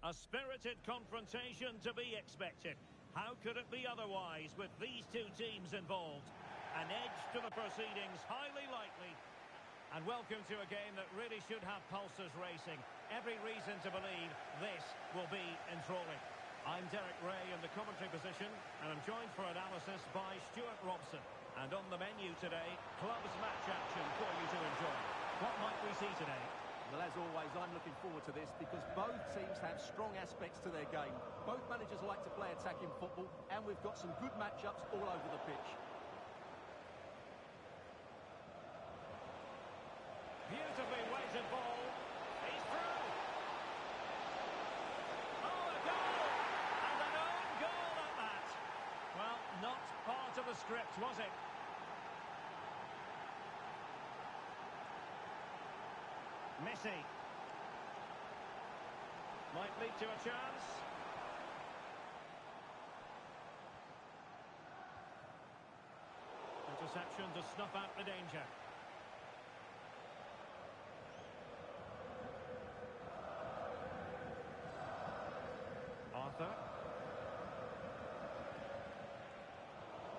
A spirited confrontation to be expected. How could it be otherwise with these two teams involved? An edge to the proceedings, highly likely. And welcome to a game that really should have pulses racing. Every reason to believe this will be enthralling. I'm Derek Ray in the commentary position, and I'm joined for analysis by Stuart Robson. And on the menu today, clubs match action for you to enjoy. What might we see today? Well, as always, I'm looking forward to this because both teams have strong aspects to their game. Both managers like to play attacking football, and we've got some good matchups all over the pitch. Beautifully weighted ball. He's through. Oh, a goal! And an own goal at that. Well, not part of the script, was it? Messi. Might lead to a chance. Interception to snuff out the danger. Arthur.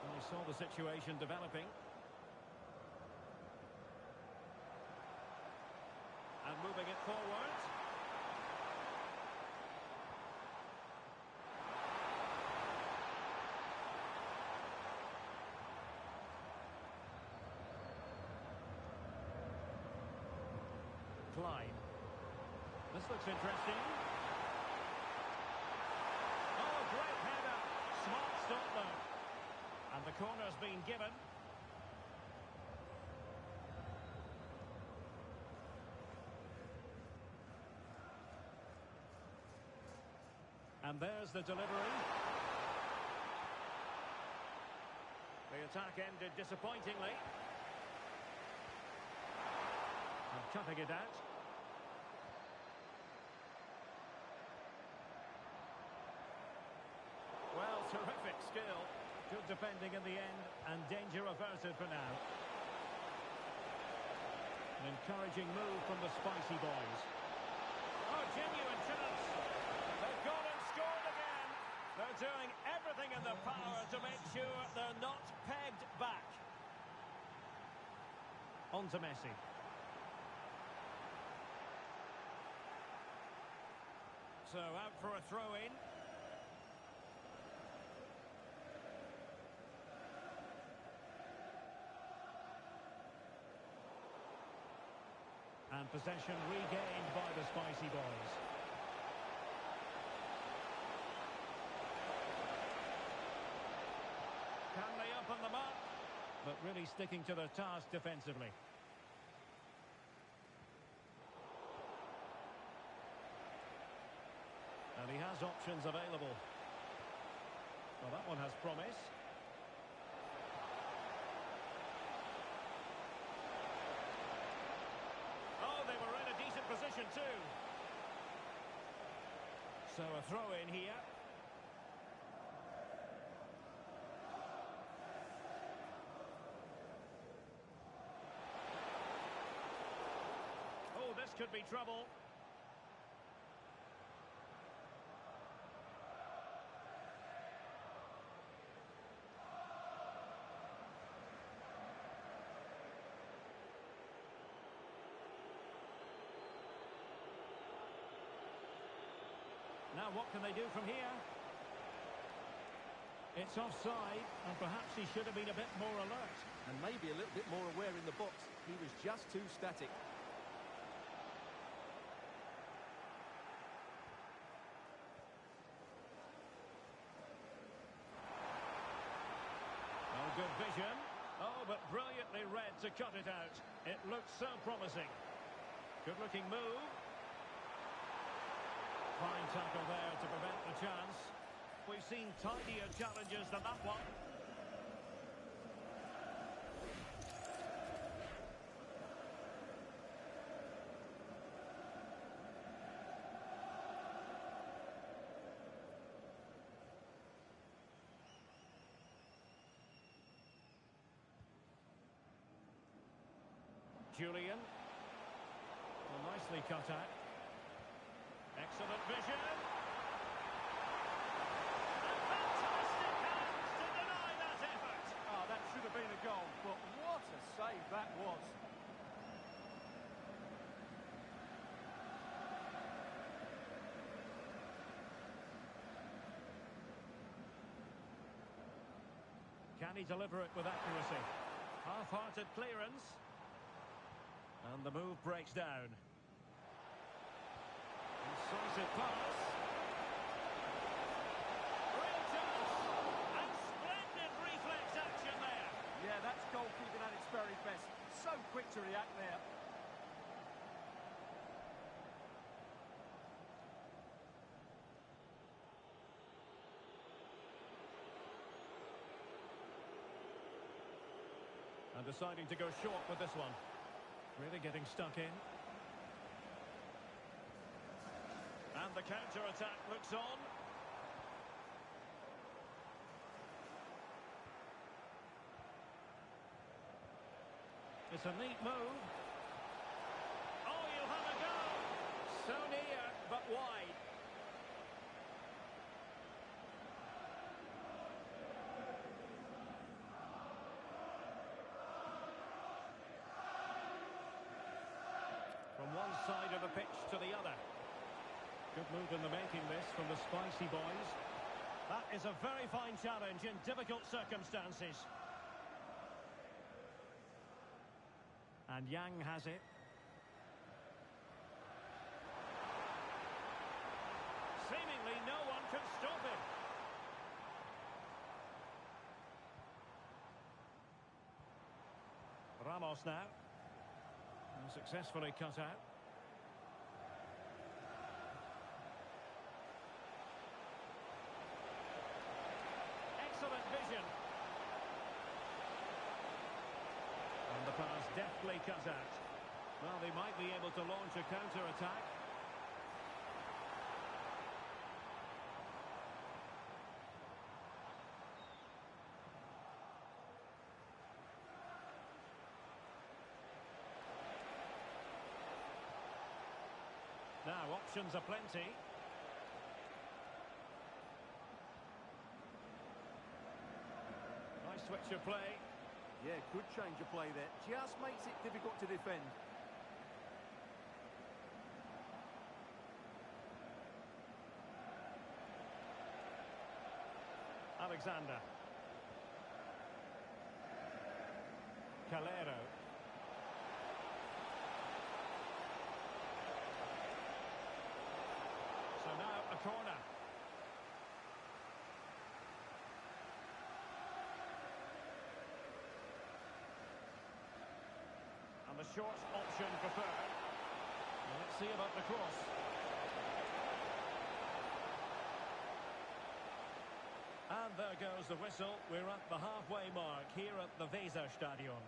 And we saw the situation developing. And moving it forward. Klein. This looks interesting. Oh, great header. Smart stop though. And the corner's been given. And there's the delivery. The attack ended disappointingly. And cutting it out. Well, terrific skill. Good defending in the end, and danger averted for now. An encouraging move from the Spicy Boys. Oh, genuine chance. They've gone and scored again. They're doing everything in their power to make sure they're not pegged back. On to Messi. So out for a throw-in. And possession regained by the Spicy Boys. Can they open them up? But really sticking to their task defensively. And he has options available. Well, that one has promise. Oh, they were in a decent position too. So a throw in here. Oh, this could be trouble. Now what can they do from here? It's offside, and perhaps he should have been a bit more alert. And maybe a little bit more aware in the box. He was just too static. Oh, good vision. Oh, but brilliantly read to cut it out. It looks so promising. Good looking move. Fine tackle there to prevent the chance. We've seen tidier challenges than that one. Julian. Well, nicely cut out. Excellent vision. goal, but what a save that was. Can he deliver it with accuracy? Half-hearted clearance. And the move breaks down. Incisive pass. Real chance. And splendid reflex action there. Yeah, that's goalkeeping at its very best. So quick to react there. And deciding to go short with this one. Really getting stuck in. And the counter-attack looks on. It's a neat move. Oh, you'll have a go. So near, but wide. From one side of the pitch to the other. Good move in the making this from the Spicy Boys. That is a very fine challenge in difficult circumstances. And Yang has it. Seemingly no one can stop him. Ramos now. And successfully cut out. Excellent vision. And the pass deftly cut out. Well, they might be able to launch a counter-attack. Now, options are plenty. Nice switch of play. Yeah, good change of play there. Just makes it difficult to defend. Alexander. Calero. So now a corner. And the short option preferred. Well, let's see about the cross. And there goes the whistle. We're at the halfway mark here at the Weserstadion.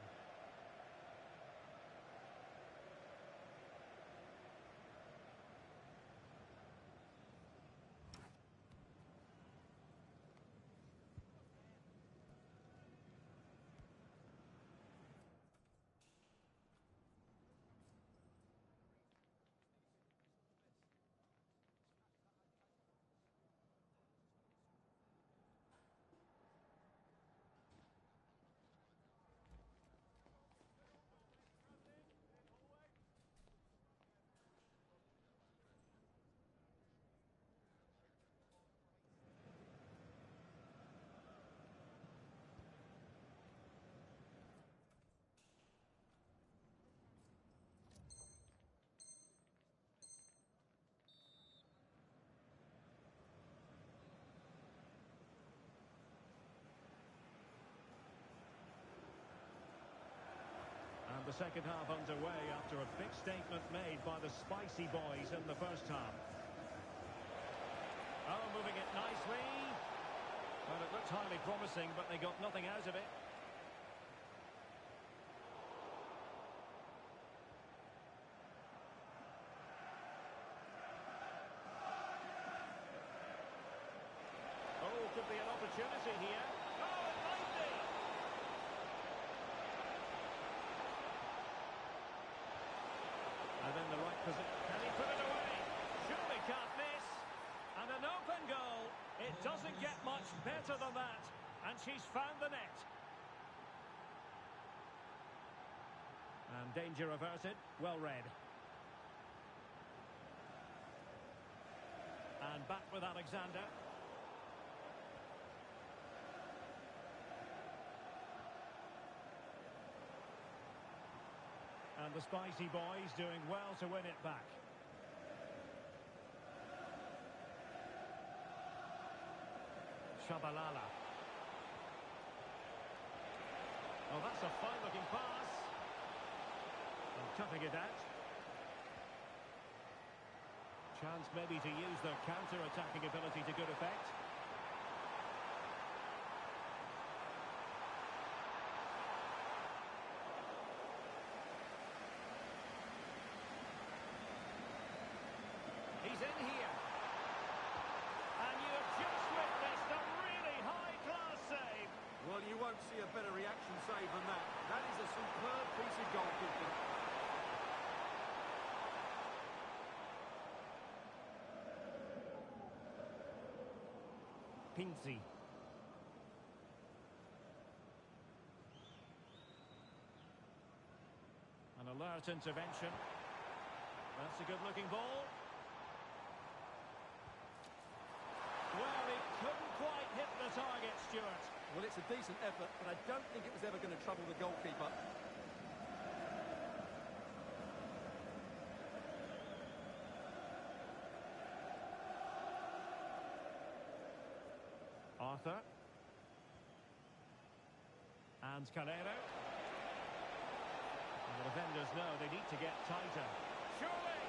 The second half underway after a big statement made by the Spicy Boys in the first half. Oh, moving it nicely. Well, it looked highly promising, but they got nothing out of it. Oh, could be an opportunity here. Oh, it might be. And in the right position. Can he put it away? Surely can't miss. And an open goal. It doesn't get much better than that. And she's found the net. Danger averted. Well read. And back with Alexander. And the Spicy Boys doing well to win it back. Shabalala. Oh, that's a fine-looking pass. And cutting it out. Chance maybe to use their counter-attacking ability to good effect. He's in here. And you have just witnessed a really high-class save. Well, you won't see a better reaction save than that. That is a superb piece of goalkeeping. Pinzi. An alert intervention. That's a good-looking ball. Well, it couldn't quite hit the target, Stuart. Well, it's a decent effort, but I don't think it was ever going to trouble the goalkeeper. Arthur. And Calero. And the defenders know they need to get tighter. Surely!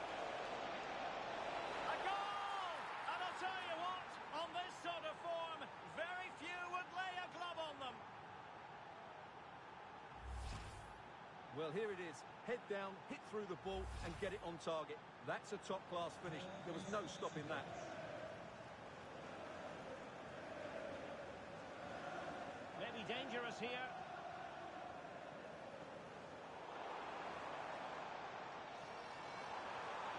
A goal! And I'll tell you what, on this sort of form, very few would lay a glove on them. Well, here it is. Head down, hit through the ball, and get it on target. That's a top-class finish. There was no stopping that. Maybe dangerous here.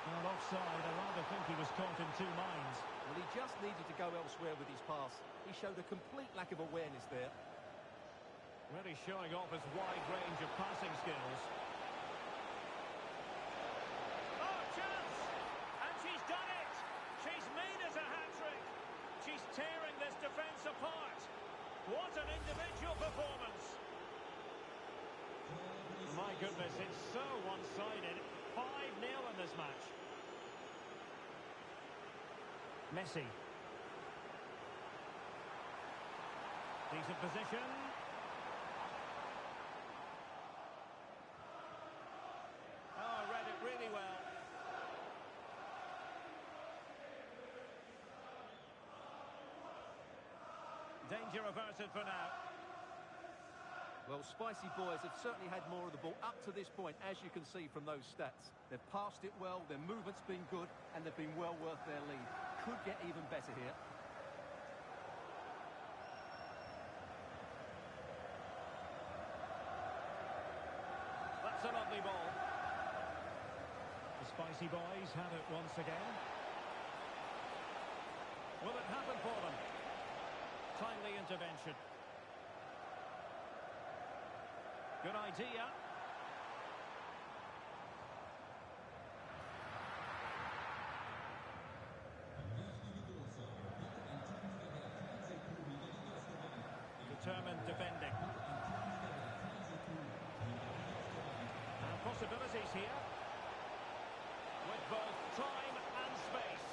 Well, offside, I rather think he was caught in two minds. Well, he just needed to go elsewhere with his pass. He showed a complete lack of awareness there. Really showing off his wide range of passing skills. Oh, chance! And she's done it! She's made it a hat-trick! She's tearing this defence apart! What an individual performance! My goodness, it's so one-sided. 5-0 in this match. Messi. Decent position. Oh, read it really well. Danger averted for now. Well, Spicy Boys have certainly had more of the ball up to this point, as you can see from those stats. They've passed it well, their movement's been good, and they've been well worth their lead. Could get even better here. That's a lovely ball. The Spicy Boys have it once again. Will it happen for them? Timely intervention. Good idea. Determined defending. And possibilities here. With both time and space.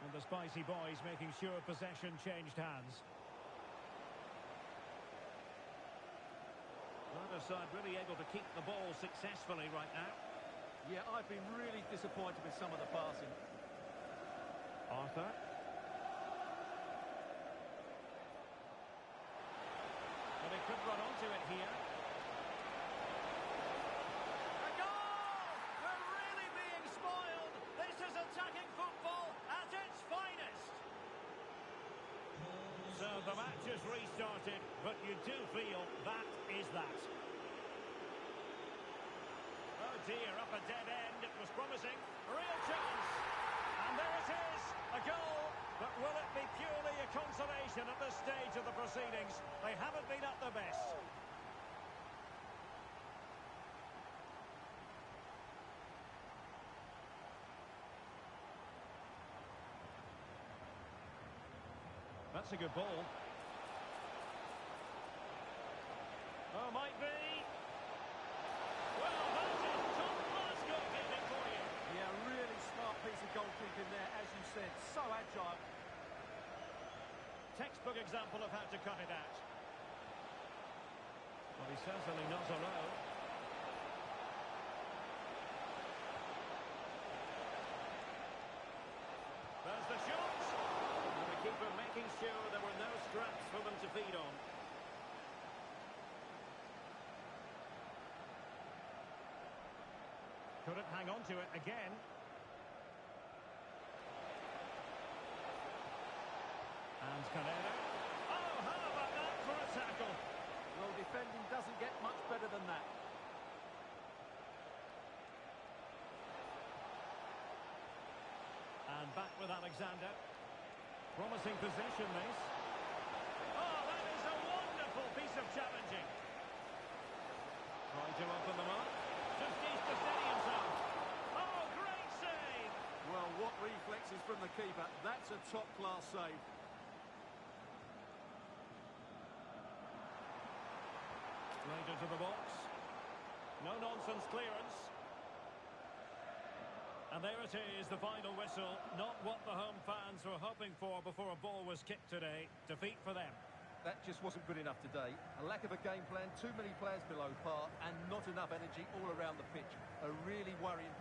And the Spicy Boys making sure possession changed hands. Either side really able to keep the ball successfully right now. Yeah, I've been really disappointed with some of the passing. Arthur. But he could run onto it here. A goal! We're really being spoiled. This is attacking football at its finest. So the match has restarted, but you do feel that is that. Oh dear, up a dead end. It was promising. Real chance. And there it is. A goal But will it be purely a consolation at this stage of the proceedings? They haven't been at their best. That's a good ball. Oh, might be. Well, that is top-class goalkeeping for you. Yeah, really smart piece of goalkeeping there, as you said. So agile. Textbook example of how to cut it out. Well, he's certainly not alone. There's the shot. And the keeper making sure there were no scraps for them to feed on. Couldn't hang on to it again. And Caneda. Oh, how about that for a tackle? Well, defending doesn't get much better than that. And back with Alexander. Promising possession, this. Oh, that is a wonderful piece of challenging. Trying to open them up. Just needs to steady himself. Oh, great save! Well, what reflexes from the keeper. That's a top-class save. Right into the box. No-nonsense clearance. And there it is, the final whistle. Not what the home fans were hoping for before a ball was kicked today. Defeat for them. That just wasn't good enough today. A lack of a game plan, too many players below par, and not enough energy all around the pitch. A really worrying...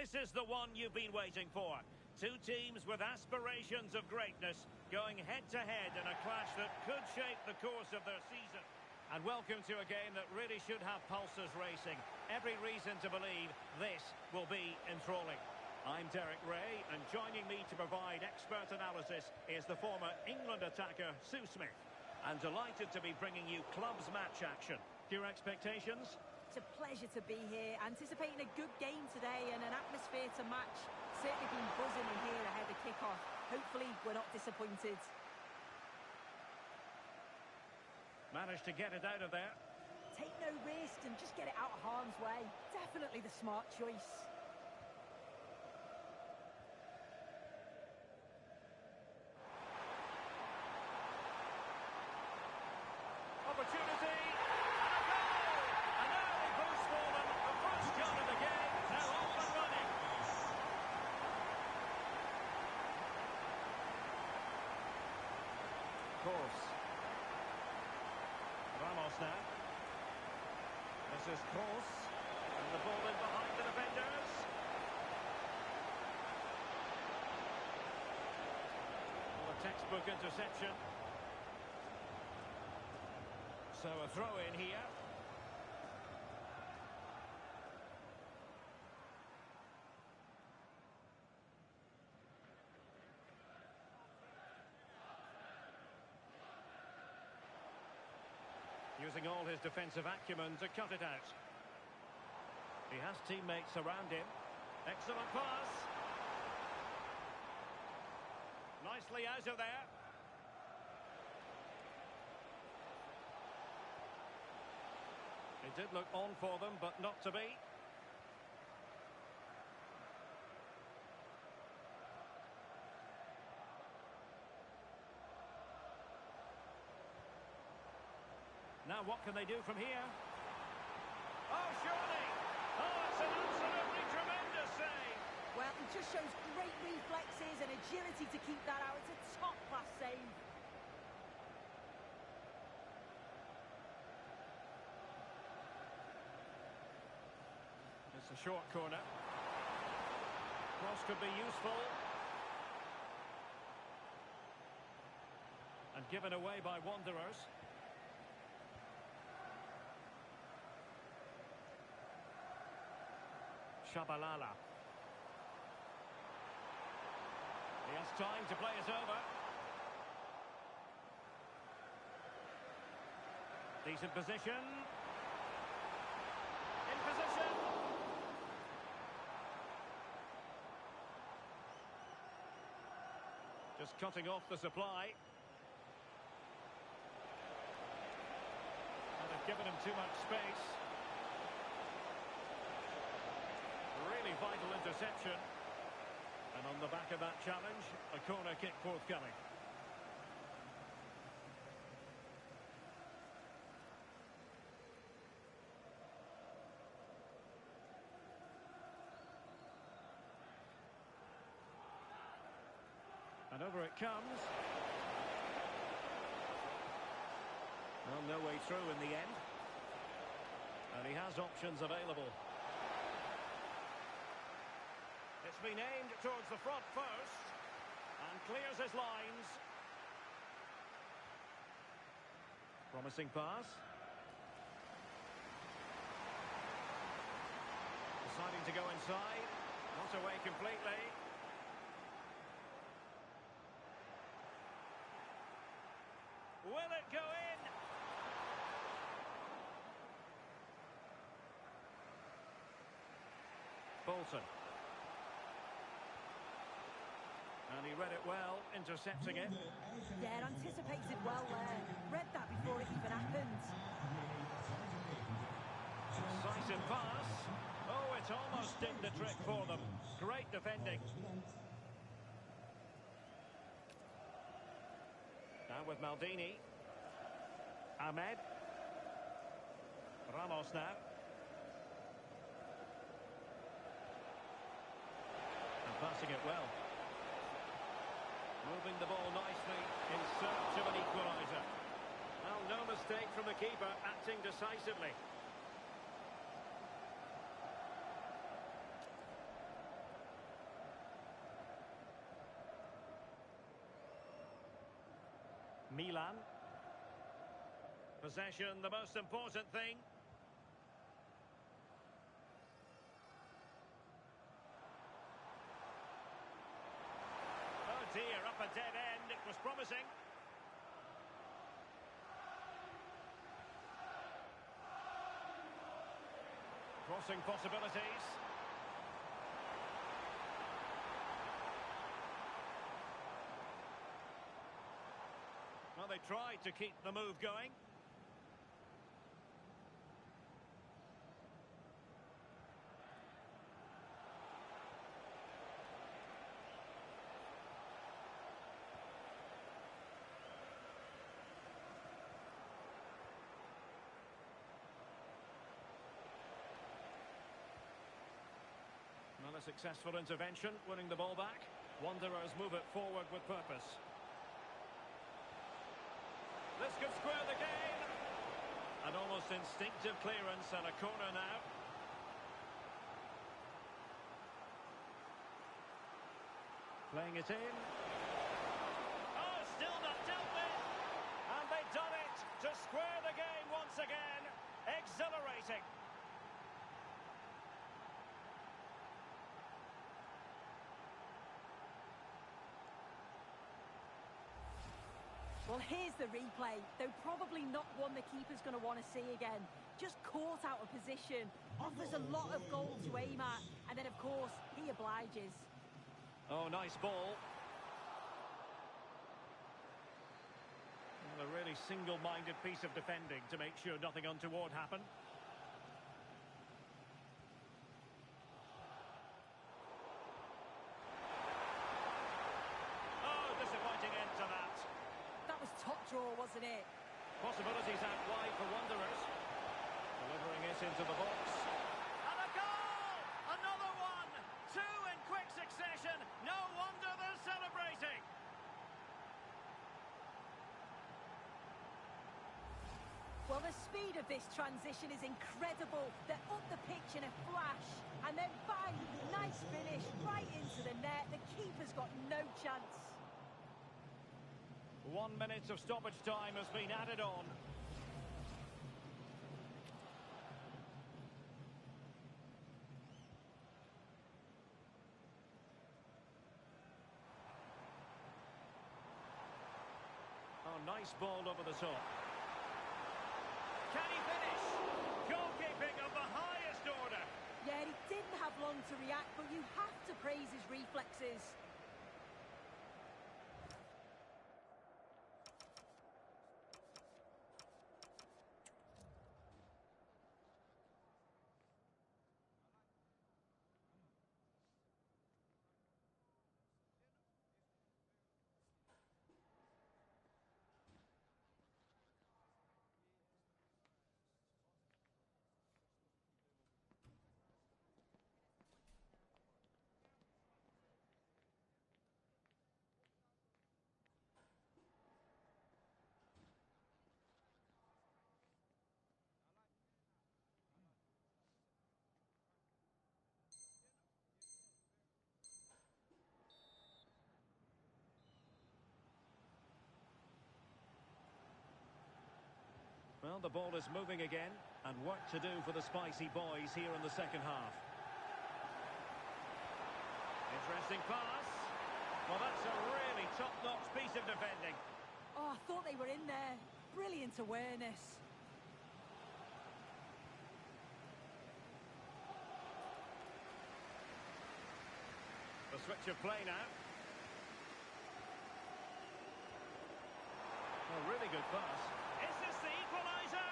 This is the one you've been waiting for. Two teams with aspirations of greatness going head-to-head in a clash that could shape the course of their season. And welcome to a game that really should have pulses racing. Every reason to believe this will be enthralling. I'm Derek Ray, and joining me to provide expert analysis is the former England attacker, Sue Smith. And delighted to be bringing you clubs match action. Your expectations? It's a pleasure to be here, anticipating a good game today and an atmosphere to match. Certainly been buzzing in here ahead of kick-off. Hopefully we're not disappointed. Managed to get it out of there. Take no risk and just get it out of harm's way. Definitely the smart choice. Opportunity. And a goal! An early boost for them. The first goal of the game. Now off and running. Course. Ramos now. This is Kroos. And the ball in behind the defenders. Well, a textbook interception. So a throw in here. Using all his defensive acumen to cut it out. He has teammates around him. Excellent pass. Nicely out of there. It did look on for them, but not to be. Now what can they do from here? Oh, surely! Oh, it's an absolutely tremendous save! Well, it just shows great reflexes and agility to keep that out. It's a top-class save. It's a short corner. Cross could be useful. And given away by Wanderers. Shabalala. He has time to play it over. Decent position. In position. Just cutting off the supply. And they've given him too much space. Really vital interception. And on the back of that challenge, a corner kick forthcoming. And over it comes. Well, no way through in the end. And he has options available. It's been aimed towards the front first. And clears his lines. Promising pass. Deciding to go inside. Not away completely. Will it go in? Bolton. And he read it well, intercepting it. Yeah, anticipated well there. Read that before it even happened. Decisive pass. Oh, it almost did the trick for them. Great defending. Now with Maldini. Ahmed. Ramos now. And passing it well. Moving the ball nicely in search of an equaliser. Well, no mistake from the keeper, acting decisively. Milan. Possession, the most important thing. Oh dear, up a dead end. It was promising. Crossing possibilities. Well, they tried to keep the move going. Well, a successful intervention, winning the ball back. Wanderers move it forward with purpose. This could square the game. An almost instinctive clearance and a corner now. Playing it in. Oh, still not dealt with. And they've done it to square the game once again. Exhilarating. Well, here's the replay. Though probably not one the keeper's going to want to see again. Just caught out of position. Offers a lot of goal to aim at. And then, of course, he obliges. Oh, nice ball. Well, a really single-minded piece of defending to make sure nothing untoward happened. Oh, disappointing end to that. That was top draw, wasn't it? Possibilities out wide for Wanderers. Delivering it into the box. And a goal! Another one! Two in quick succession. No wonder they're celebrating. Well, the speed of this transition is incredible. They're up the pitch in a flash. And then bang! Nice finish right into the net. The keeper's got no chance. 1 minute of stoppage time has been added on. Oh, nice ball over the top. Can he finish? Goalkeeping of the highest order. Yeah, he didn't have long to react, but you have to praise his reflexes. Well, the ball is moving again, and work to do for the Spicy boys here in the second half. Interesting pass. Well, that's a really top-notch piece of defending. Oh, I thought they were in there. Brilliant awareness. The switch of play now. A really good pass. Is this the equaliser?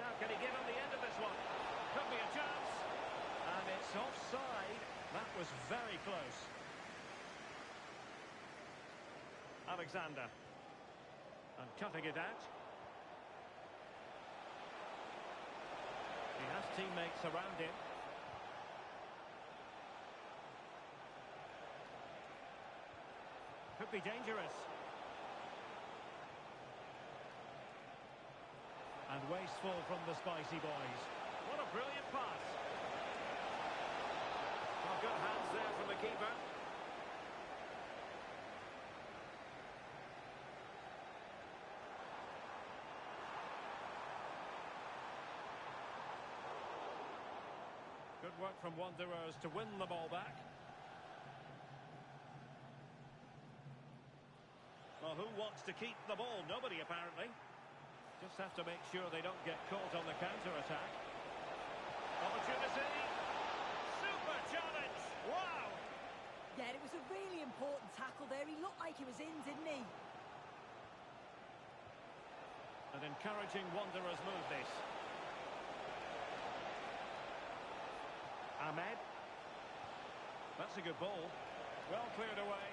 Now, can he get on the end of this one? Could be a chance. And it's offside. That was very close. Alexander. And cutting it out. He has teammates around him. Could be dangerous. And wasteful from the Spicy boys. What a brilliant pass. Oh, good hands there from the keeper. Good work from Wanderers to win the ball back. Well, who wants to keep the ball? Nobody, apparently. Just have to make sure they don't get caught on the counter-attack. Opportunity. Super challenge. Wow. Yeah, it was a really important tackle there. He looked like he was in, didn't he? An encouraging Wanderers move, this. Ahmed. That's a good ball. Well cleared away.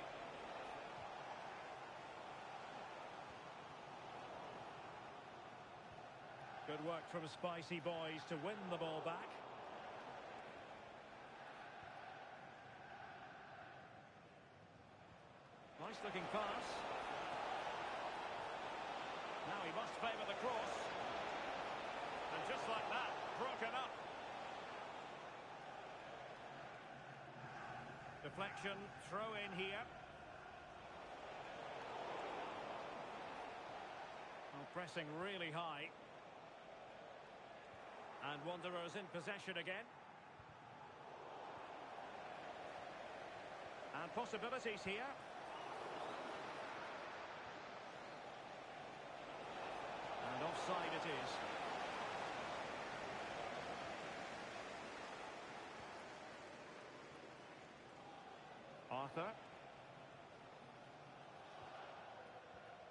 Good work from Spicy Boys to win the ball back. Nice looking pass. Now he must favour the cross. And just like that, broken up. Deflection, throw in here. Oh, pressing really high. And Wanderers in possession again. And possibilities here. And offside it is. Arthur.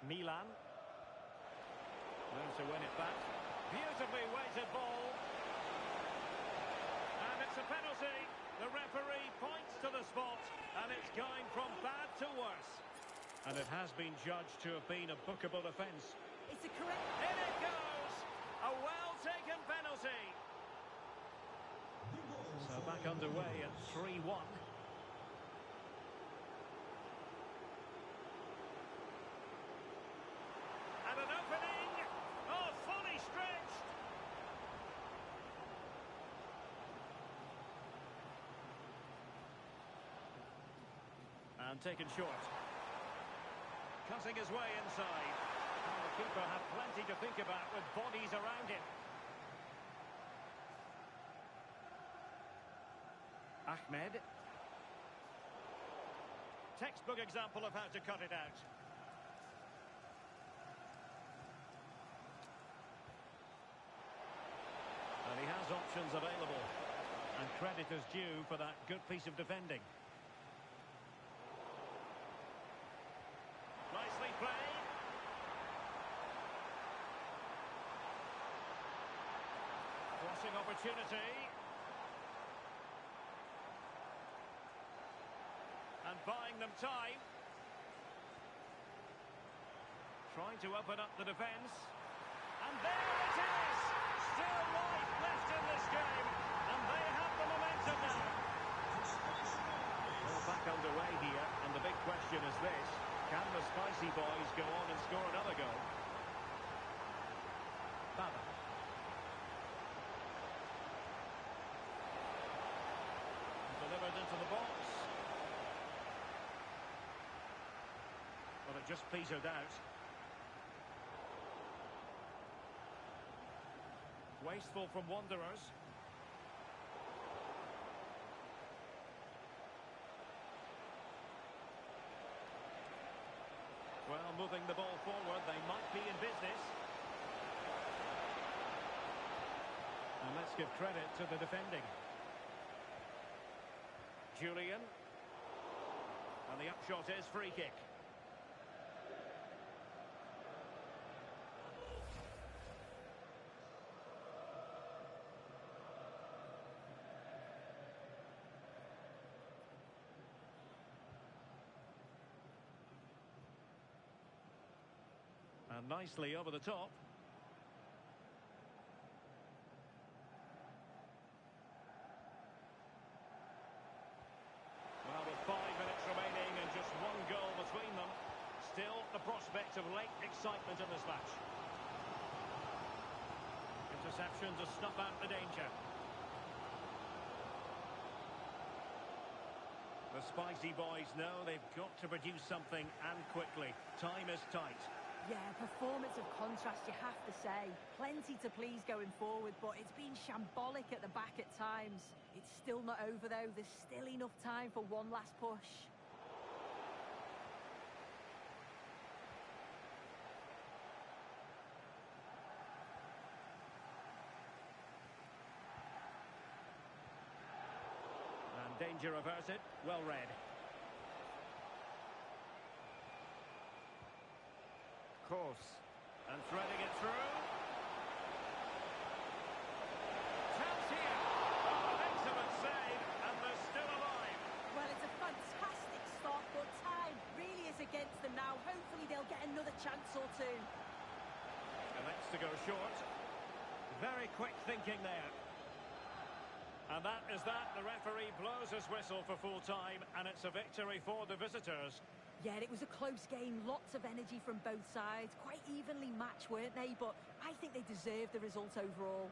Milan. Learns to win it back. Beautifully weighted ball. And it's a penalty. The referee points to the spot. And it's going from bad to worse. And it has been judged to have been a bookable offence. It's a correct... In it goes! A well-taken penalty. So back underway at 3-1. And an opening! Oh, fully stretched! And taken short. Cutting his way inside. And the keeper had plenty to think about with bodies around him. Ahmed. Textbook example of how to cut it out. And he has options available. And credit is due for that good piece of defending. Nicely played. Crossing opportunity. And buying them time. Trying to open up the defence. And there it is! Still life left in this game. And they have the momentum now. Well, back underway here. And the big question is this. Can the Spicy Boys go on and score another goal? Baba. Delivered into the box. Well, it just petered out. Wasteful from Wanderers. Well, moving the ball forward, they might be in business. And let's give credit to the defending. Julian. And the upshot is free kick. And nicely over the top. Well, with 5 minutes remaining and just one goal between them, still the prospect of late excitement in this match. Interception to snuff out the danger. The spicy boys know they've got to produce something, and quickly. Time is tight. Yeah, performance of contrast, you have to say. Plenty to please going forward, but it's been shambolic at the back at times. It's still not over, though. There's still enough time for one last push. And danger averted. Well read. Course. And threading it through. Chance here. Oh, an excellent save, and they're still alive. Well, it's a fantastic start, but time really is against them now. Hopefully they'll get another chance or two. Elects to go short. Very quick thinking there. And that is that. The referee blows his whistle for full time, and it's a victory for the visitors. Yeah, it was a close game, lots of energy from both sides, quite evenly matched, weren't they? But I think they deserved the result overall.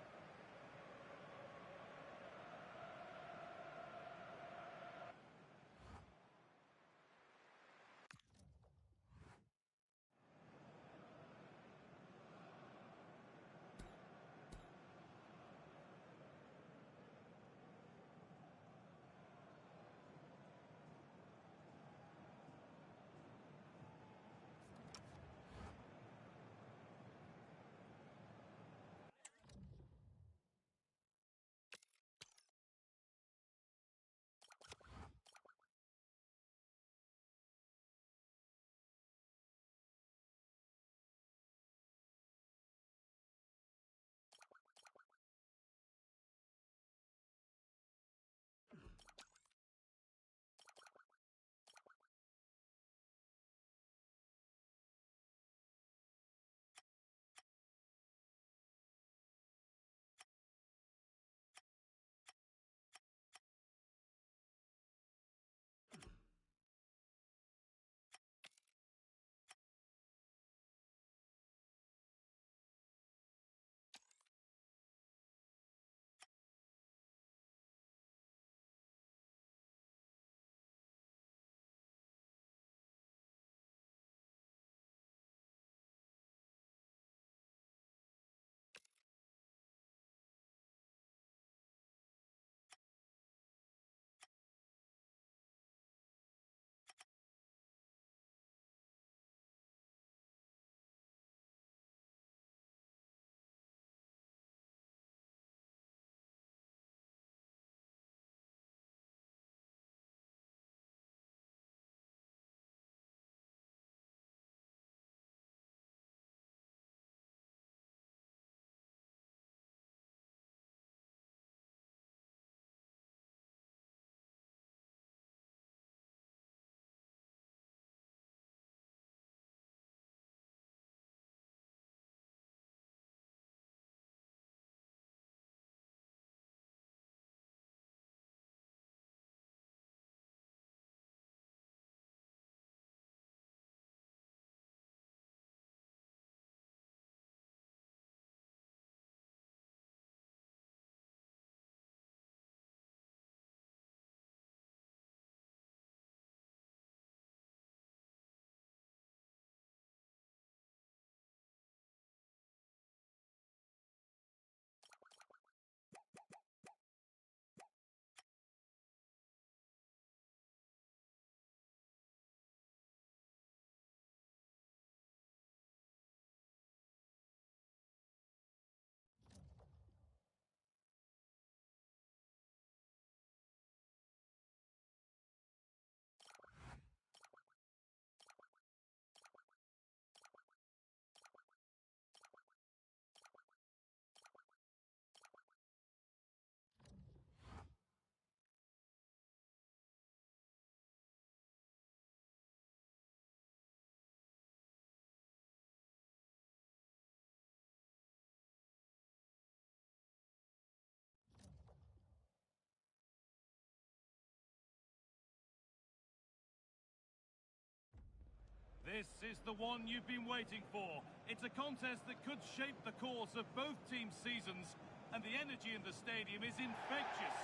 This is the one you've been waiting for. It's a contest that could shape the course of both teams' seasons, and the energy in the stadium is infectious.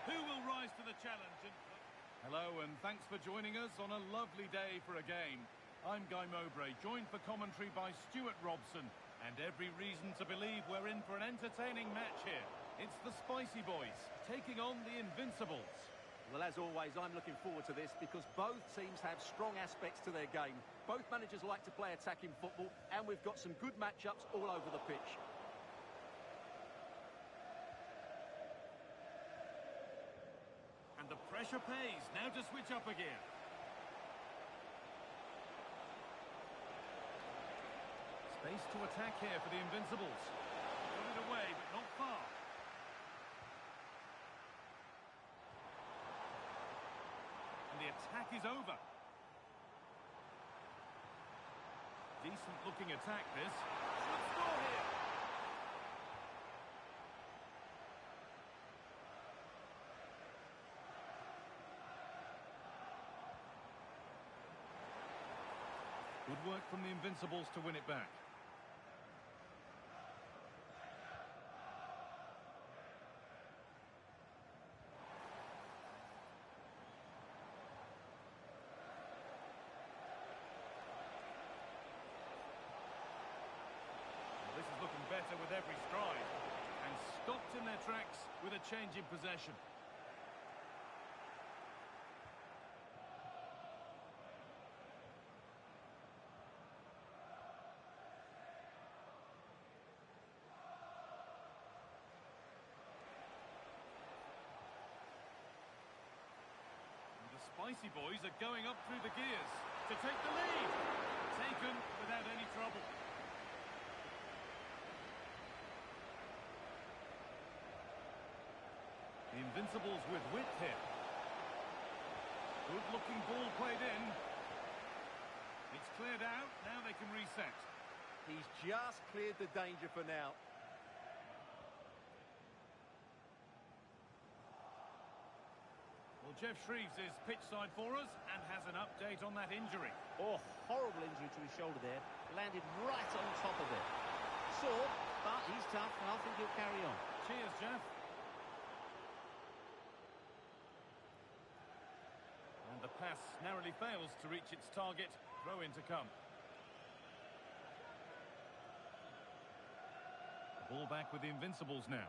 Who will rise to the challenge? Hello and thanks for joining us on a lovely day for a game. I'm Guy Mowbray, joined for commentary by Stuart Robson, and every reason to believe we're in for an entertaining match here. It's the Spicy Boys taking on the Invincibles. Well, as always, I'm looking forward to this because both teams have strong aspects to their game. Both managers like to play attacking football, and we've got some good matchups all over the pitch. And the pressure pays. Now to switch up a gear. Space to attack here for the Invincibles. Got it away, but not far. And the attack is over. Decent looking attack this. Should score here. Good work from the Invincibles to win it back. Well, this is looking better with every stride. And stopped in their tracks with a change in possession. Spicy Boys are going up through the gears to take the lead. Taken without any trouble. The Invincibles with width here. Good looking ball played in. It's cleared out, now they can reset. He's just cleared the danger for now. Well, Jeff Shreves is pitch side for us and has an update on that injury. Oh, horrible injury to his shoulder there. Landed right on top of it. Sore, but he's tough and I think he'll carry on. Cheers, Jeff. And the pass narrowly fails to reach its target. Throw in to come. The ball back with the Invincibles now.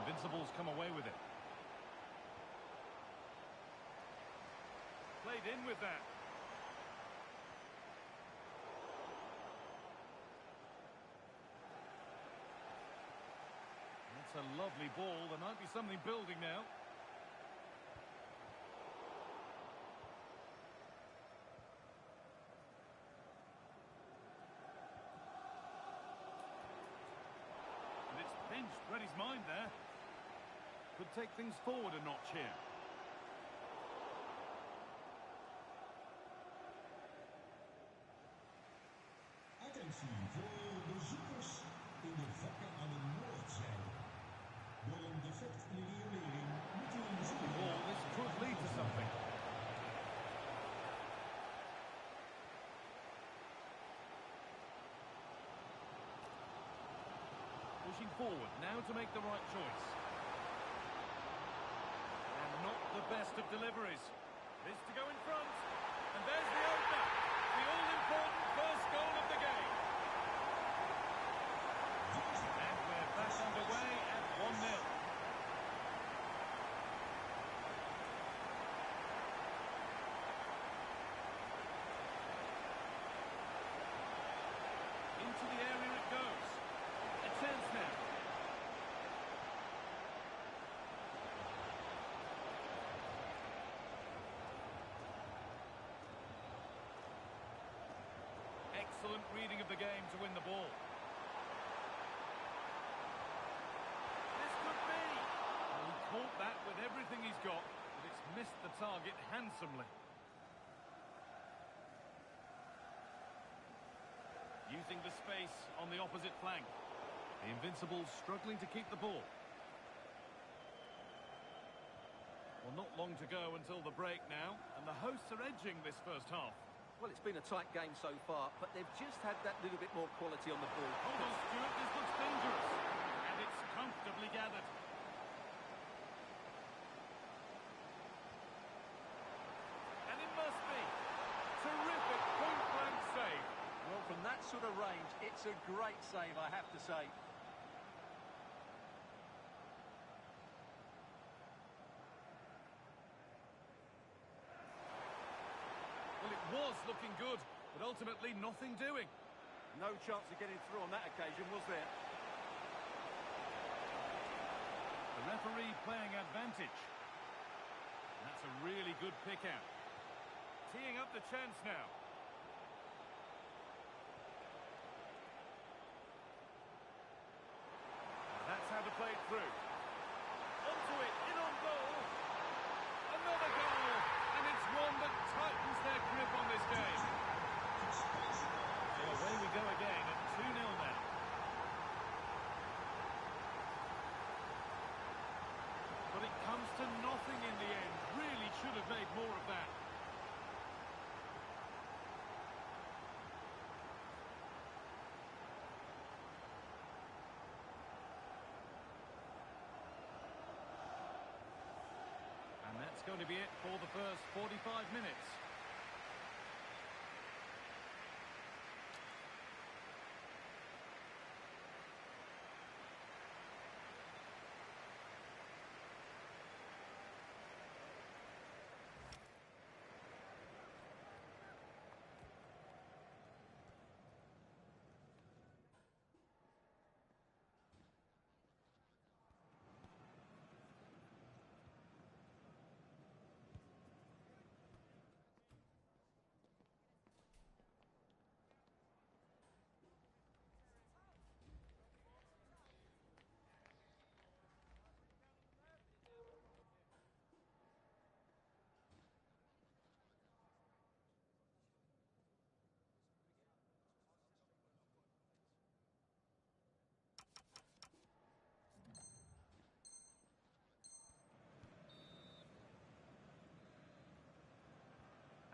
Invincibles come away with it. Played in with that. That's a lovely ball. There might be something building now. And it's pinched. Read his mind there. Could take things forward a notch here. Attentie voor bezoekers in de vakken aan de noordzijde. Door een defect in de riolering moet u een zoek. Well, this could lead to something. Pushing forward now to make the right choice. Not the best of deliveries. This to go in front. And there's the opener. The all-important first goal of the game. And we're back underway at 1-0. Into the area it goes. A chance now. Excellent reading of the game to win the ball. This could be. Well, he caught that with everything he's got, but it's missed the target handsomely. space on the opposite flank. The Invincibles struggling to keep the ball. Well, not long to go until the break now, and the hosts are edging this first half. Well, it's been a tight game so far, but they've just had that little bit more quality on the ball. Hold on, Stuart, this looks dangerous. And it's comfortably gathered. And it must be. Terrific point-blank save. Well, from that sort of range, it's a great save, I have to say. Well, it was looking good, but ultimately nothing doing. No chance of getting through on that occasion, was there? The referee playing advantage. That's a really good pick out. Teeing up the chance now. That's how to play it through. Onto it, in on goal. Another goal, and it's one that tightens their grip on this game. So away we go again at 2-0 now. But it comes to nothing in the end. Really should have made more of that. And that's going to be it for the first 45 minutes.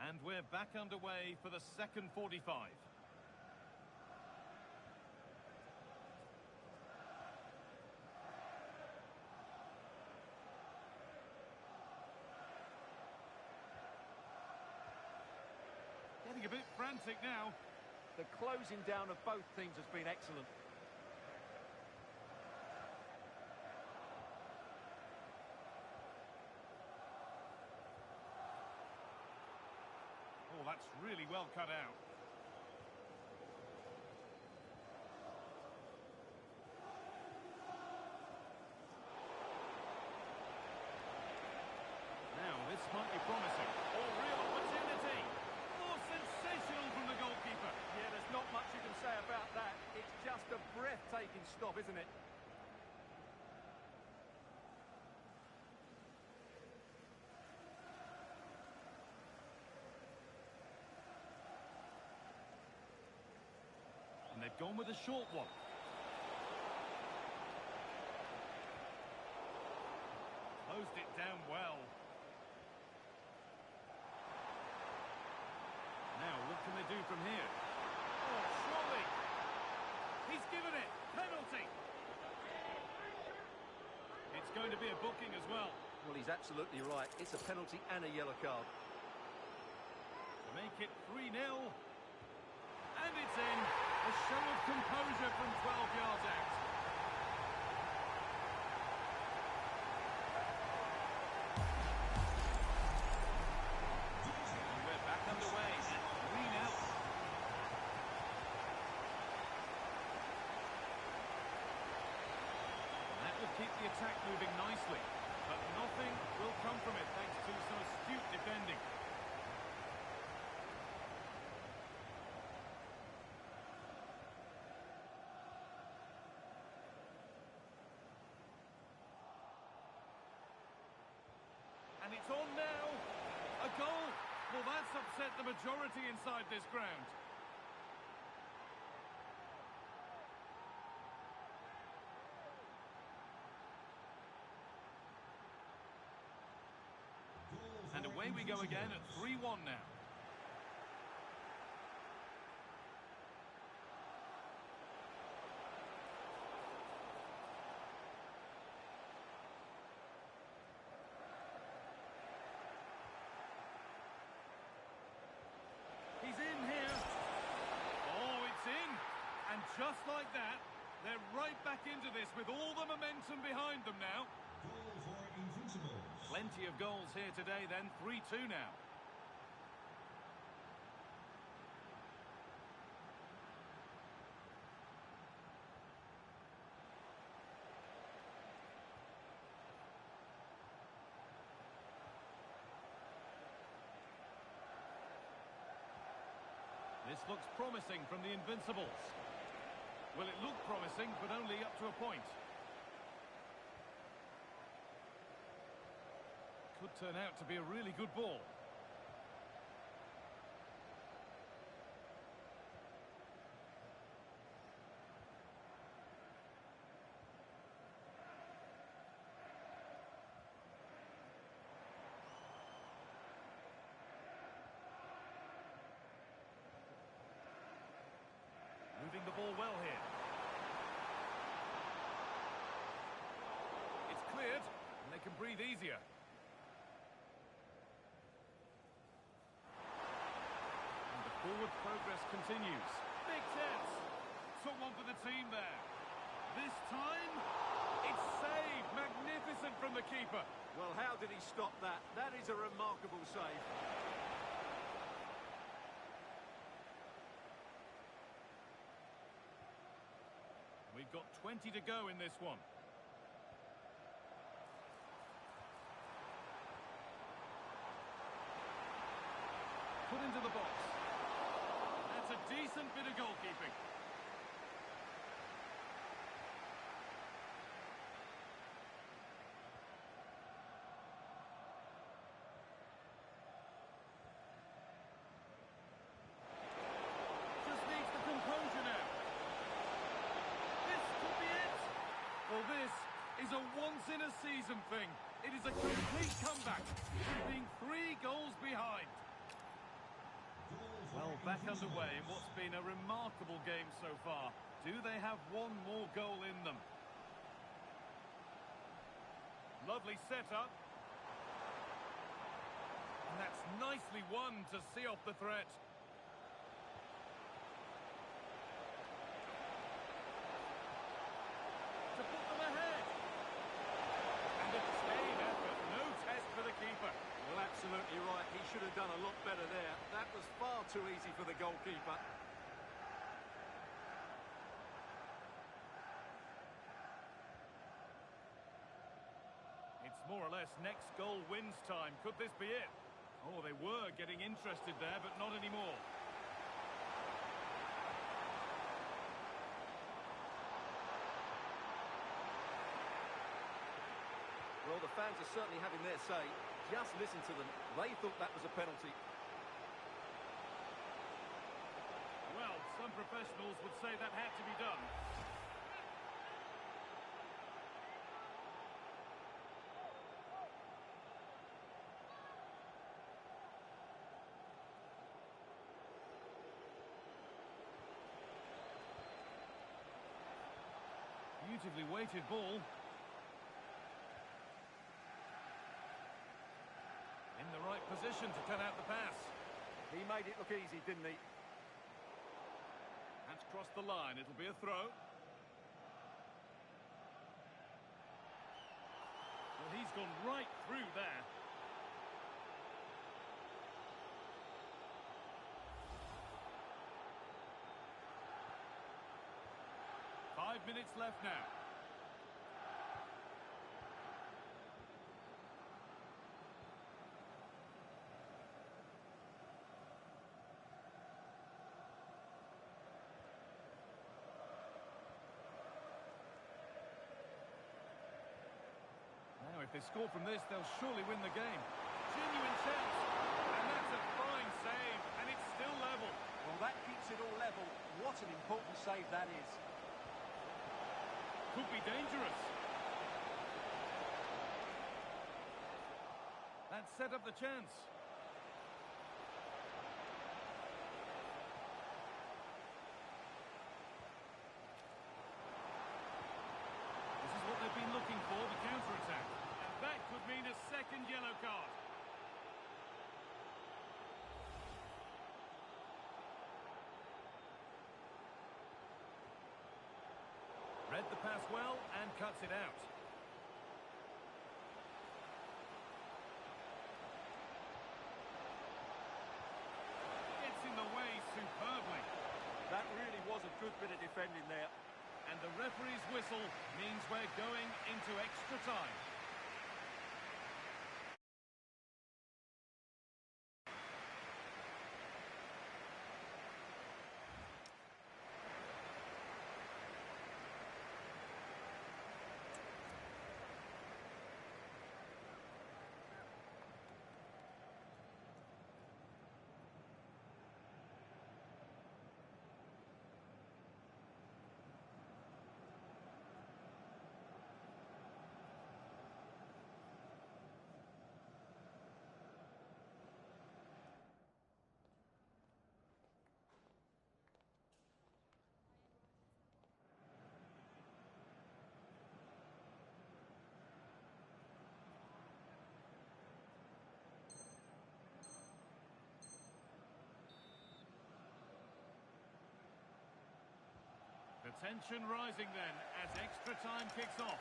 And we're back underway for the second 45. Getting a bit frantic now. The closing down of both teams has been excellent. Oh, that's really well cut out. Now, this might be promising. Oh, real opportunity. Oh, sensational from the goalkeeper. Yeah, there's not much you can say about that. It's just a breathtaking stop, isn't it? And they've gone with a short one. Closed it down well. Now, what can they do from here? Oh, surely! He's given it! Penalty! It's going to be a booking as well. Well, he's absolutely right. It's a penalty and a yellow card. To make it 3-0. And it's in. A show of composure from 12 yards out. And we're back underway at 3-0. That will keep the attack moving nicely. But nothing will come from it thanks to some astute defending. And it's on now. A goal. Well, that's upset the majority inside this ground. away we go again at 3-1 now. He's in here. Oh, it's in. And just like that, they're right back into this with all the momentum behind them now. Goal for Invincibles. Plenty of goals here today then, 3-2 now. This looks promising from the Invincibles. Well, it looked promising, but only up to a point. Could turn out to be a really good ball. Moving the ball well here. It's cleared, and they can breathe easier. And the forward progress continues. Big chance. Took one for the team there. This time, it's saved. Magnificent from the keeper. Well, how did he stop that? That is a remarkable save. We've got 20 to go in this one. Put into the box. That's a decent bit of goalkeeping. Just needs the composure now. Well, this is a once-in-a-season thing. It is a complete comeback, being 3 goals behind. Well, back underway in what's been a remarkable game so far. Do they have one more goal in them? Lovely setup. And that's nicely won to see off the threat. To put them ahead. And a tame effort, no test for the keeper. Well, absolutely right. He should have done a lot better there. That was far too easy for the goalkeeper. It's more or less next goal wins time. Could this be it? Oh, they were getting interested there, but not anymore. Well, the fans are certainly having their say. Just listen to them. They thought that was a penalty. Well, some professionals would say that had to be done. Beautifully weighted ball. In the right position to cut out the pass. He made it look easy, didn't he? That's crossed the line. It'll be a throw. Well, he's gone right through there. Five minutes left now. Now, if they score from this, they'll surely win the game. Genuine chance. And that's a fine save. And it's still level. Well, that keeps it all level. What an important save that is. Could be dangerous. That set up the chance. Read the pass well and cuts it out. It's in the way superbly. That really was a good bit of defending there. And the referee's whistle means we're going into extra time. The tension rising then as extra time kicks off.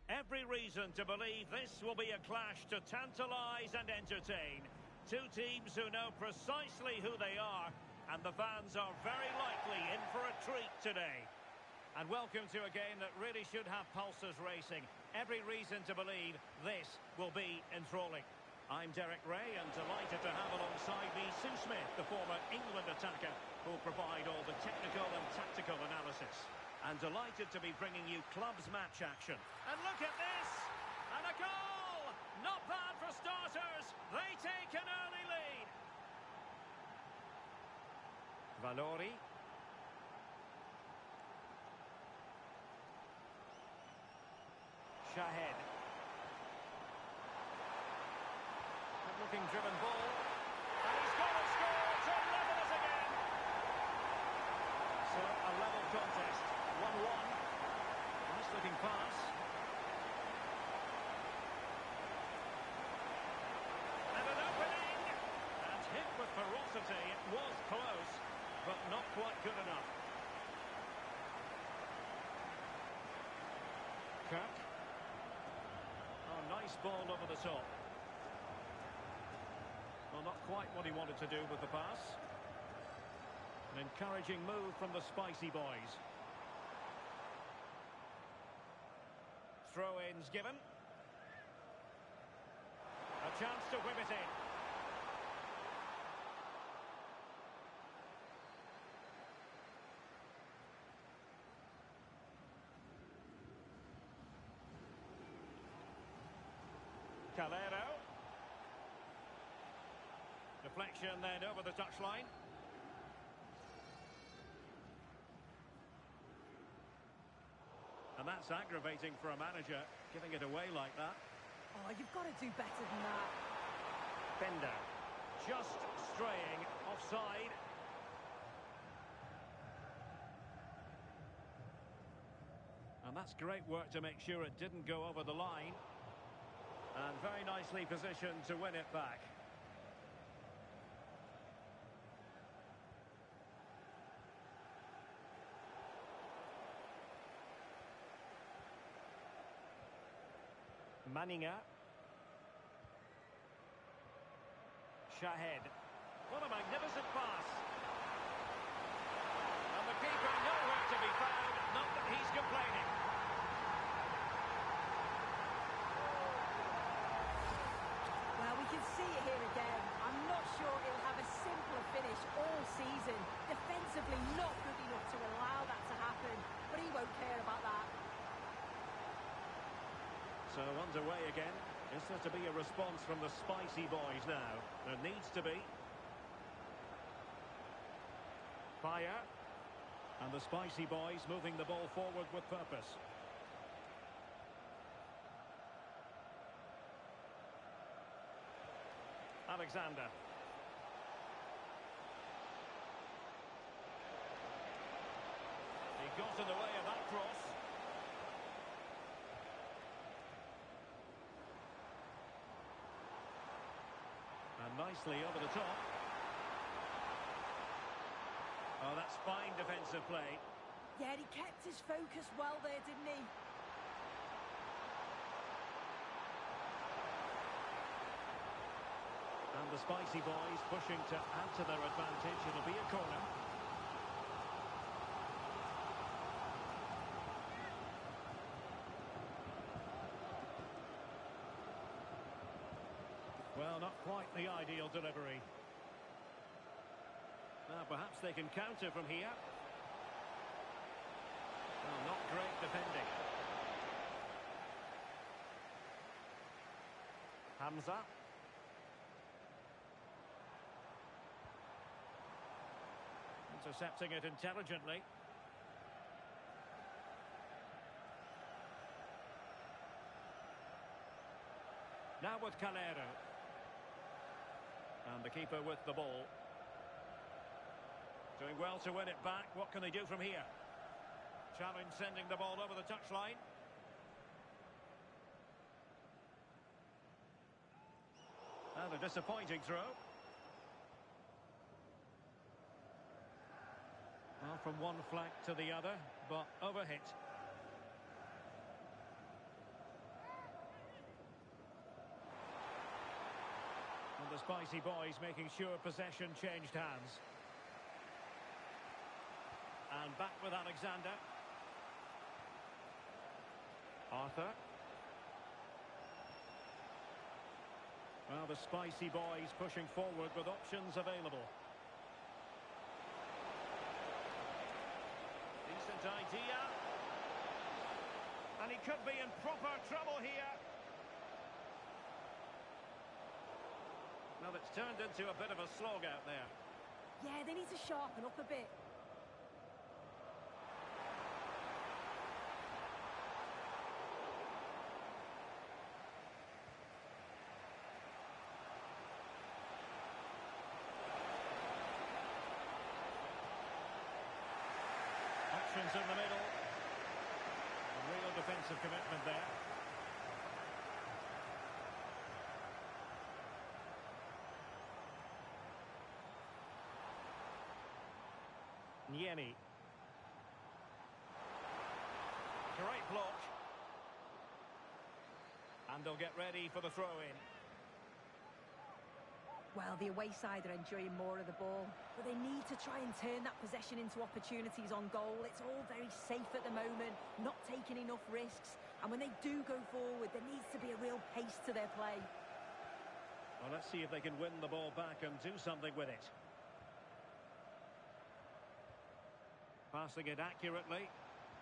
Every reason to believe this will be a clash to tantalise and entertain. Two teams who know precisely who they are, and the fans are very likely in for a treat today. And welcome to a game that really should have pulses racing. Every reason to believe this will be enthralling. I'm Derek Ray, and delighted to have alongside me Sue Smith, the former England attacker, who will provide all the technical and tactical analysis. And delighted to be bringing you clubs match action. And look at this! And a goal! Not bad for starters. They take an early lead. Valori. Shahed. Good-looking driven ball. And he's got to score to level it again. So, a level contest. 1-1. Nice looking pass. And an opening. And hit with ferocity. It was close, but not quite good enough. Kirk. Oh, nice ball over the top. Well, not quite what he wanted to do with the pass. An encouraging move from the Spicy Boys. Throw-ins given. A chance to whip it in. Calero. Deflection then over the touchline. And that's aggravating for a manager, giving it away like that. Oh, you've got to do better than that. Bender, just straying offside. And that's great work to make sure it didn't go over the line. And very nicely positioned to win it back. Manninger. Shahed. What a magnificent pass. And the keeper nowhere to be found. Not that he's complaining. Well, we can see it here again. I'm not sure he'll have a simpler finish all season. Defensively not good enough to allow that to happen, but he won't care about that. So underway again. Is there to be a response from the Spicy Boys now? There needs to be. Fire. And the Spicy Boys moving the ball forward with purpose. Alexander. He got in the way of that cross. Nicely over the top. Oh, that's fine defensive play. Yeah, he kept his focus well there, didn't he? And the Spicy Boys pushing to add to their advantage. It'll be a corner. Well, not quite the ideal delivery. Now, perhaps they can counter from here. Well, not great defending. Hamza. Intercepting it intelligently. Now with Calero. And the keeper with the ball. Doing well to win it back. What can they do from here? Challenge sending the ball over the touchline. And a disappointing throw. Well, from one flank to the other, but overhit. Spicy boys making sure possession changed hands. And back with Alexander. Arthur. Well, the Spicy boys pushing forward with options available. Decent idea. And he could be in proper trouble here. Well, it's turned into a bit of a slog out there. Yeah, they need to sharpen up a bit. Options in the middle. A real defensive commitment there. Niemi. Great block. And they'll get ready for the throw-in. Well, the away side are enjoying more of the ball, but they need to try and turn that possession into opportunities on goal. It's all very safe at the moment, not taking enough risks. And when they do go forward, there needs to be a real pace to their play. Well, let's see if they can win the ball back and do something with it. Passing it accurately.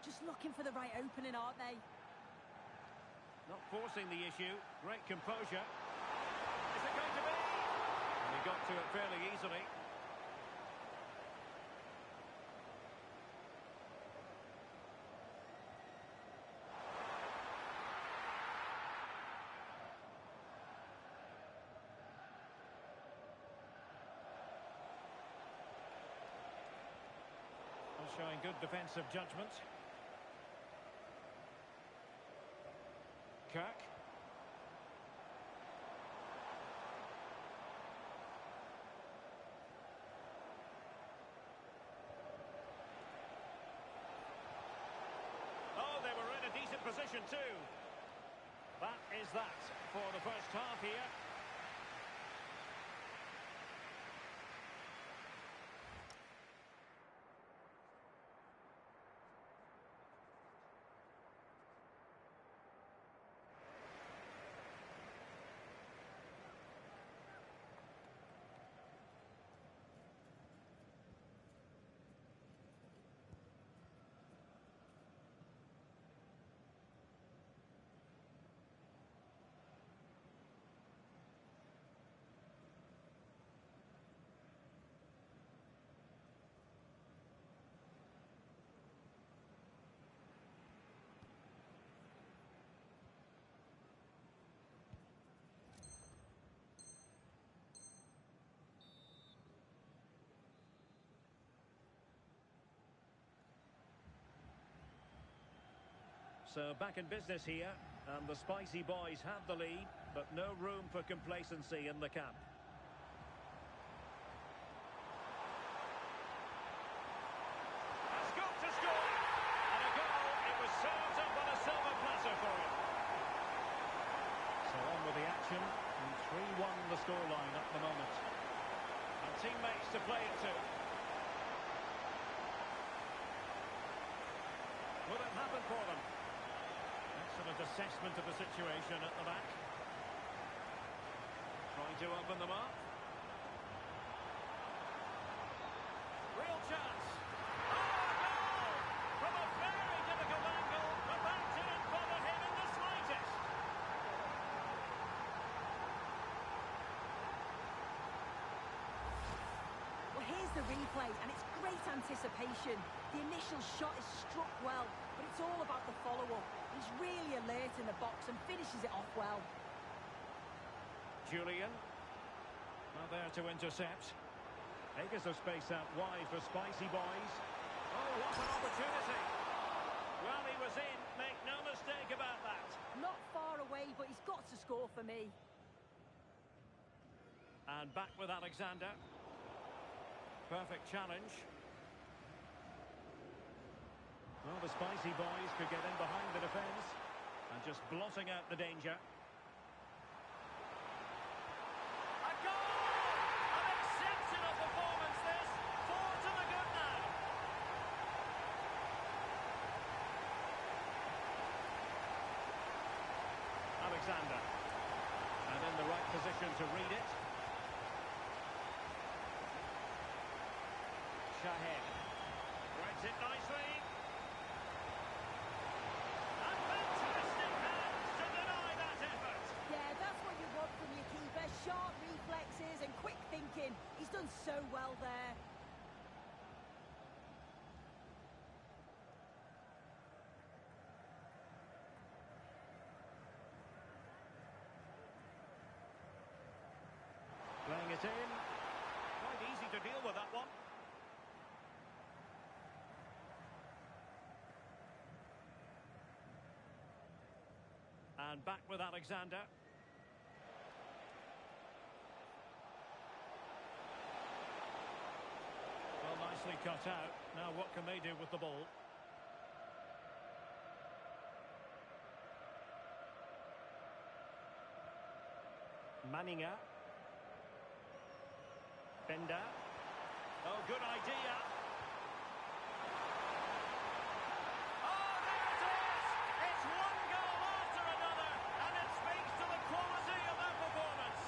Just looking for the right opening, aren't they? Not forcing the issue. Great composure. Is it going to be? And he got to it fairly easily. Showing good defensive judgment. Kirk. Oh, they were in a decent position too. That is that for the first half here. So back in business here, and the Spicy boys have the lead, but no room for complacency in the camp. Has got to score! And a goal, it was served up on a silver platter for him. So on with the action, and 3-1 the scoreline at the moment. And teammates to play it to. Will it happen for them? Excellent assessment of the situation at the back. Trying to open them up. Real chance. Oh, goal! From a very difficult angle, but that didn't bother him in the slightest. Well, here's the replay, and it's great anticipation. The initial shot is struck well, but it's all about the follow-up. He's really alert in the box and finishes it off well. Julian. Well, there to intercept. Acres of space out wide for Spicy boys. Oh, what an opportunity. Well, he was in. Make no mistake about that. Not far away, but he's got to score for me. And back with Alexander. Perfect challenge. Well, the Spicy boys could get in behind the defence and just blotting out the danger. A goal! ahead. Threads it nicely. And fantastic hands to deny that effort. Yeah, that's what you want from your keeper. Sharp reflexes and quick thinking. He's done so well there. Playing it in. Quite easy to deal with that one. And back with Alexander. Well, nicely cut out. Now what can they do with the ball? Manninga. Bender. Oh, good idea. Oh, there it is! It's one goal after another, and it speaks to the quality of their performance.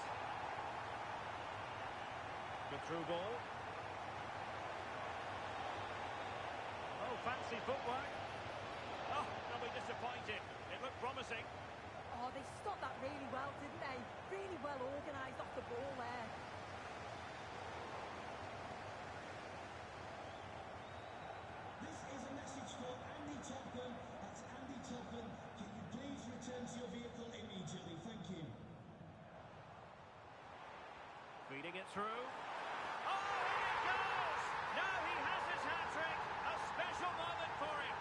Good through ball. Oh, fancy footwork. Oh, they'll be disappointed. It looked promising. Oh, they stopped that really well, didn't they? Really well organised off the ball there. This is a message for Andy Topham. That's Andy Topham. Can you please return to your vehicle immediately? Thank you. Feeding it through. Oh, here it goes! Now he has his hat-trick. A special moment for him.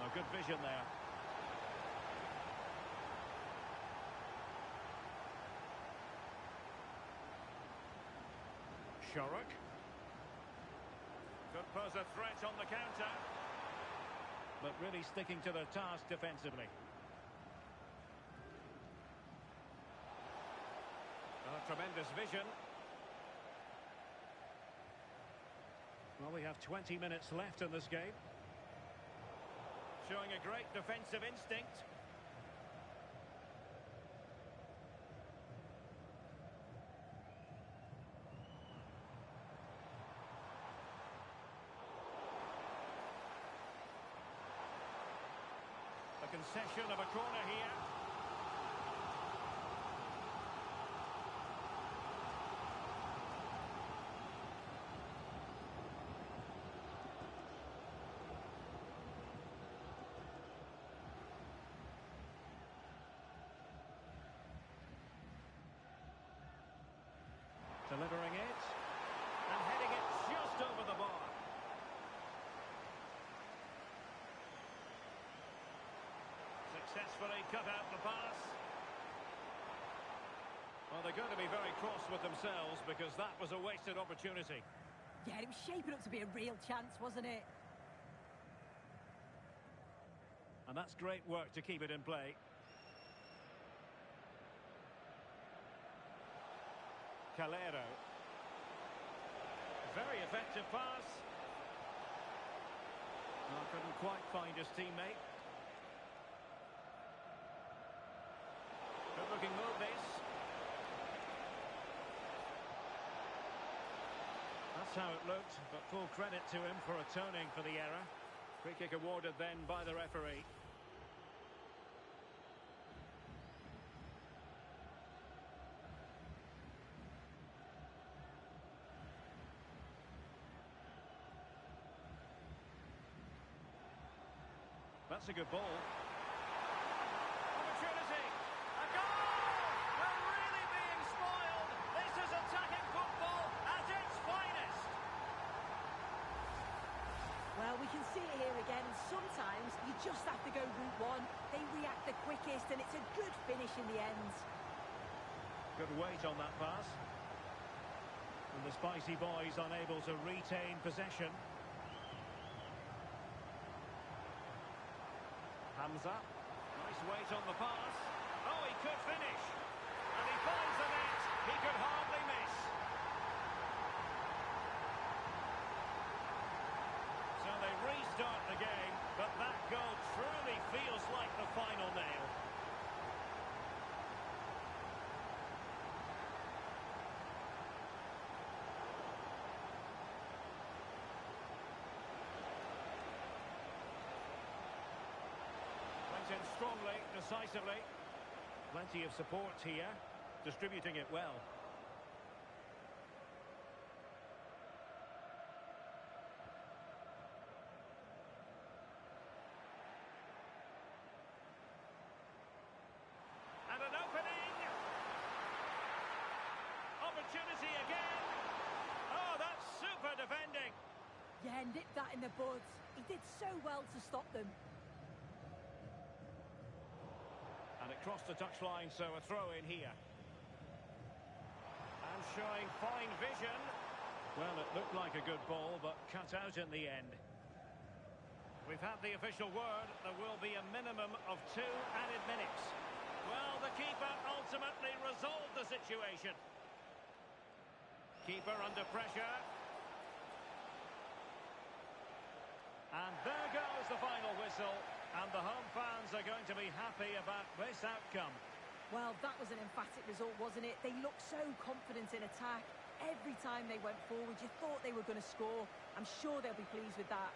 Oh, good vision there. Shorrock. Could pose a threat on the counter. But really sticking to their task defensively. Oh, tremendous vision. Well, we have 20 minutes left in this game. Showing a great defensive instinct. A concession of a corner here. Delivering it, and heading it just over the bar. Successfully cut out the pass. Well, they're going to be very cross with themselves because that was a wasted opportunity. Yeah, it was shaping up to be a real chance, wasn't it? And that's great work to keep it in play. Calero. Very effective pass. Well, couldn't quite find his teammate. Good looking move this. That's how it looked, but full credit to him for atoning for the error. Free kick awarded then by the referee. That's a good ball. Opportunity. A goal! We're really being spoiled. This is attacking football at its finest. Well, we can see it here again, and sometimes you just have to go route one. They react the quickest, and it's a good finish in the end. Good weight on that pass. And the Spicy Boys unable to retain possession. Hamza. Nice weight on the pass. Oh, he could finish. And he finds the net. He could hardly miss. So they restart the game, but that goal truly feels like the final nail. decisively. Plenty of support here, distributing it well. And an opening! Opportunity again! Oh, that's super defending! Yeah, nipped that in the bud. He did so well to stop them. And it crossed the touchline, so a throw in here. And showing fine vision. Well, it looked like a good ball, but cut out in the end. We've had the official word. There will be a minimum of 2 added minutes. Well, the keeper ultimately resolved the situation. Keeper under pressure. And there goes the final whistle. And the home fans are going to be happy about this outcome. Well, that was an emphatic result, wasn't it? They looked so confident in attack. Every time they went forward, you thought they were going to score. I'm sure they'll be pleased with that.